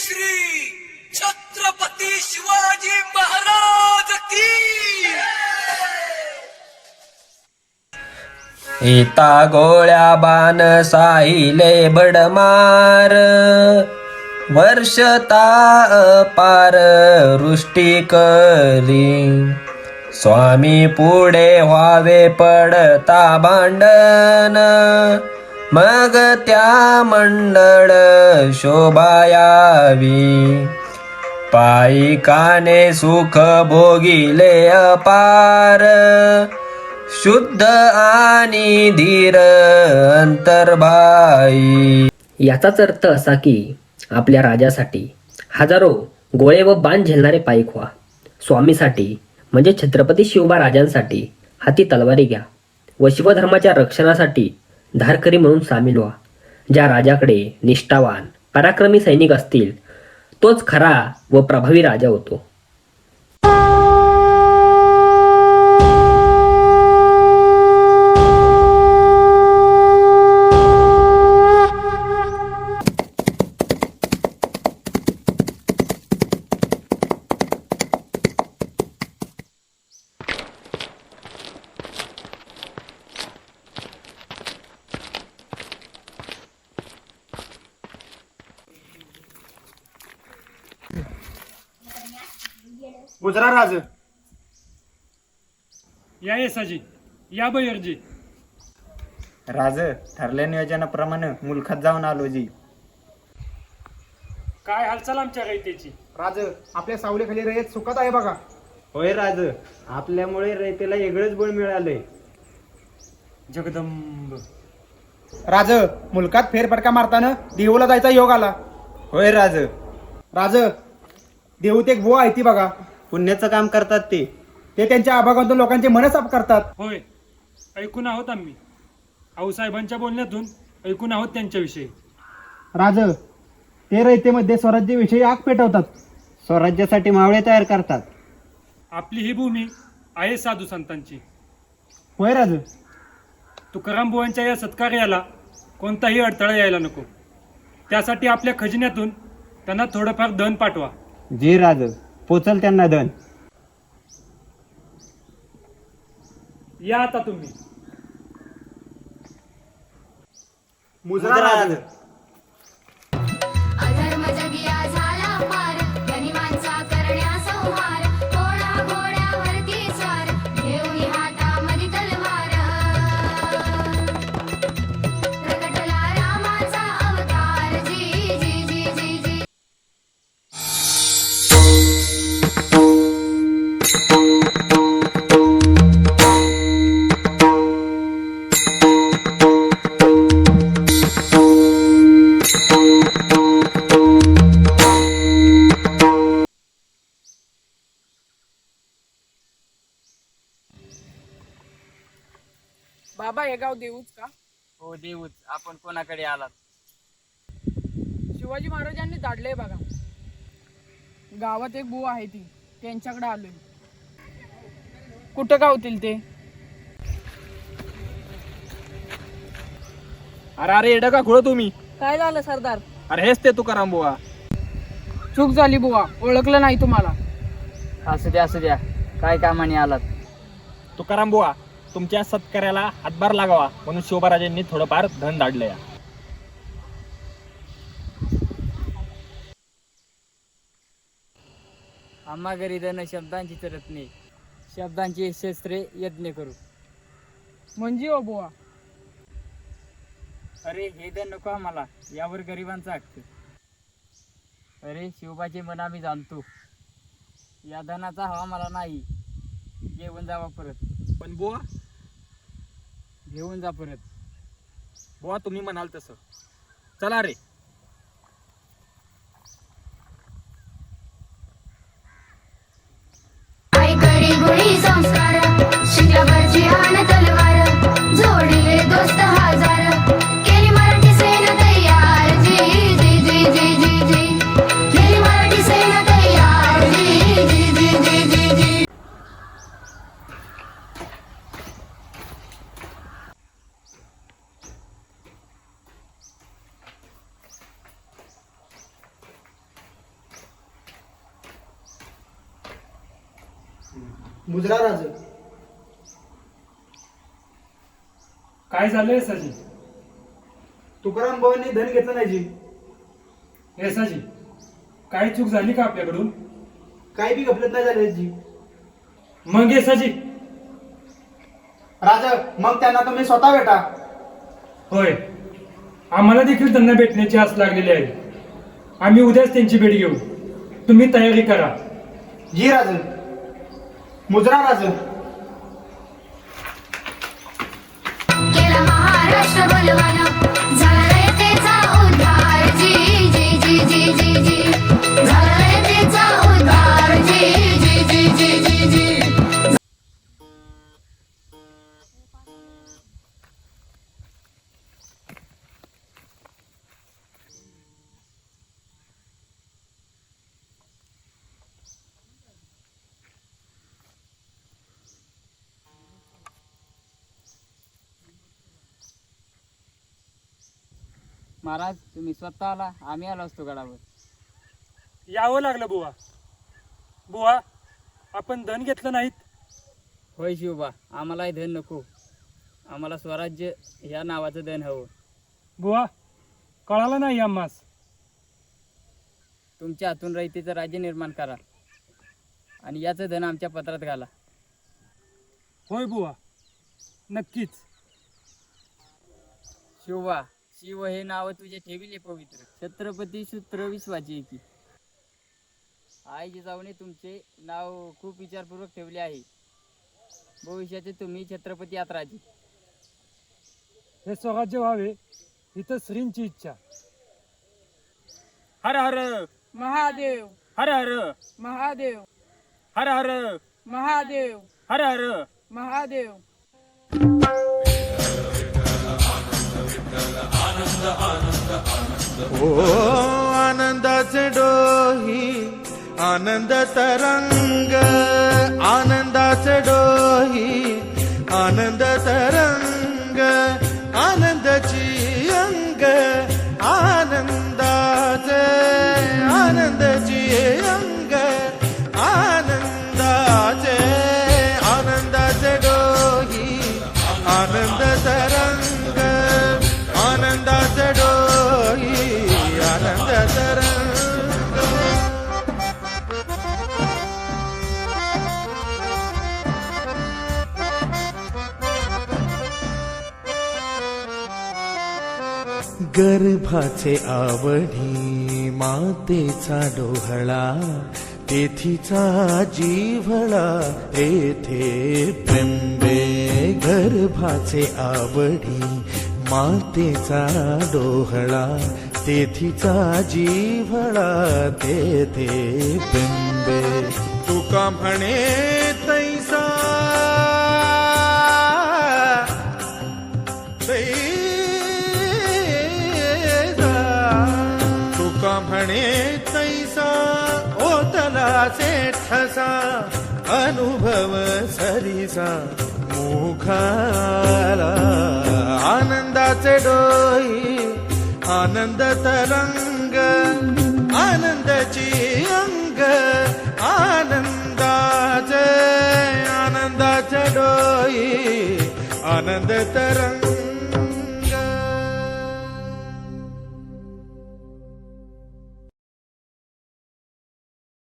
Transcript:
श्री छत्रपती शिवाजी महाराज की। इता गोळ्या बाण साहिले बडमार, वर्षता अपार वृष्टी करी, स्वामी पुढे व्हावे पडता भांडण, मग त्या मंडळ शोभा यावी, पायिकाने सुख भोगिले अपार, शुद्ध आणि धीर अंतर्भाई। याचाच अर्थ असा की आपल्या राजासाठी हजारो गोळे व बाण झेलणारे पायीक व्हा, स्वामीसाठी म्हणजे छत्रपती शिवबा राजांसाठी हाती तलवारी घ्या व शिवधर्माच्या रक्षणासाठी धारकरी म्हणून सामील व्हा। ज्या राजाकडे निष्ठावान पराक्रमी सैनिक असतील तोच खरा व प्रभावी राजा होतो। गुजरा राज या येसाजी, या बयरजी। राज ठरल्या नियोजनाप्रमाणे मुलखात जाऊन आलो जी। काय हालचाल आमच्या रयतेची? राज आपल्या सावलीखाली रयत सुखात आहे बघा। होय राज, आपल्यामुळे रयतेला वेगळंच बळ मिळालंय। जगदंब। राज मुलकात फेरफटका मारताना देऊला जायचा योग आला। होय राज, राज देऊत एक बुवा आहे ती बघा, पुण्याचं काम करतात ते त्यांच्या आभागातून लोकांचे मन साफ करतात। होय, ऐकून आहोत आम्ही। आऊसाहेबांच्या बोलण्यातून ऐकून आहोत त्यांच्याविषयी। राज ते रयतेमध्ये स्वराज्याविषयी आग पेटवतात, स्वराज्यासाठी मावळे तयार करतात। आपली ही भूमी आहे साधू संतांची। होय राज, तुकाराम बुवांच्या या सत्कार्याला कोणताही अडथळा यायला नको, त्यासाठी आपल्या खजिन्यातून त्यांना थोडंफार धन पाठवा। जी राज, पोचल त्यांना धन। या आता तुम्ही। मुजरा राज अधर्म जगिया झाला पार, गनिमांचा करण्या संहार, घोडा घोड्यावरती स्वार, घेऊन हातामध्ये तलवार, प्रकटला रामाचा अवतार, जी जी जी जी जी। बाबा हे गाव देऊच का? हो देऊच। आपण कोणाकडे आलात? शिवाजी महाराजांनी धाडलंय बघा। गावात एक बुवा आहे ती, त्यांच्याकडे आलोय। कुठं गावतील ते? अरे अरे एडा का खुळ तुम्ही? काय झालं सरदार? अरे हेच ते तुकाराम बुवा। चूक झाली बुवा, ओळखलं नाही तुम्हाला। असू द्या असू द्या, काय कामाने आलात? तुकाराम बुवा, तुमच्या सत्कार्याला हातभार लागावा म्हणून शिवबाराजांनी थोडंफार धन धाडलंय। आम्हा घरी धन शब्दांची चरत नाही, शब्दांची शस्त्रे यज्ञ करू। म्हणजे ओ बुवा? अरे हे धन नको आम्हाला, यावर गरिबांचा हक्क। अरे शिवबाचे मन आम्ही जाणतो, या धनाचा हवा मला नाही। घेऊन जावा परत। पण बुवा, घेऊन जा परत। बुवा तुम्ही म्हणाल तसं, चला रे। ऐकडी गुणी संस्कार, शिकल्यावरची आण तलवार, जोडीले दोस्त हजार, केली मराठी सेना तयार, जी जी जी जी जी जी, केली मराठी सेना तयार, जी जी जी जी जी जी। मुजरा राज. काय झालंय साजी? तुकाराम बुवांनी धन घेतलं नाही जी. हे साजी, काय चूक झाली का आपल्याकडून? काही बी गफलत नाही झाली जी. मग हे साजी. राजा, मग त्यांना तुम्ही स्वतः भेटा. होय, आम्हाला देखील त्यांना भेटण्याची आस लागलेली आहे. आम्ही उद्याच त्यांची भेट घेऊ. तुम्ही तयारी करा. जी राज. मुजरा राज. केला महाराष्ट्र बलवान झाला रयतेचा उद्धार जी जी जी जी जी जी झाला रयतेचा उद्धार जी जी जी जी जी जी. महाराज तुम्ही स्वतः आला, आम्ही आलो असतो गडावर. यावं लागलं बुवा. बुवा, आपण धन घेतलं नाहीत. होय शिवबा, आम्हालाही धन नको. आम्हाला स्वराज्य ह्या नावाचं धन हवं. बुवा, कळालं नाही आम्हास. तुमच्या हातून रयतेचं राज्य निर्माण करा आणि याचं धन आमच्या पत्रात घाला. होय बुवा, नक्कीच. शिवबा, शिव हे नाव तुझे ठेविले पवित्र, छत्रपती सूत्र विश्वाची एकी. आई जिजाऊने तुमचे नाव खूप विचारपूर्वक ठेवले आहे. भविष्याचे तुम्ही छत्रपती आहात राजे. हे स्वराज्य व्हावे इथं श्रींची इच्छा. हर हर महादेव हर हर महादेव हर हर महादेव हर हर. महादेव. ओ आनंदाचे डोही आनंद तरंग, आनंदाचे डोही आनंद तरंग, आनंदाची अंग आनंदाचे, आनंदाची अंग आनंदाचे, आनंदाचे डोही आनंद तरंग, आनंदाचे डोही आनंद तरंग. गर्भाचे आवडी मातेचा डोहळा, तेथीचा जीवळा येथे प्रेंबे. गर्भाचे आवडी मातेचा डोहळा, तेथीचा जीवळा तेथे प्रेंबे. तुका म्हणे तैसा तुका म्हणे तैसा ओतलाचे ठसा, अनुभव सरीसा मुखाला. आनंदाचे डोही आनंद तरंग, आनंदाची अंग आनंदाचे, आनंदाचे डोही आनंद तरंग.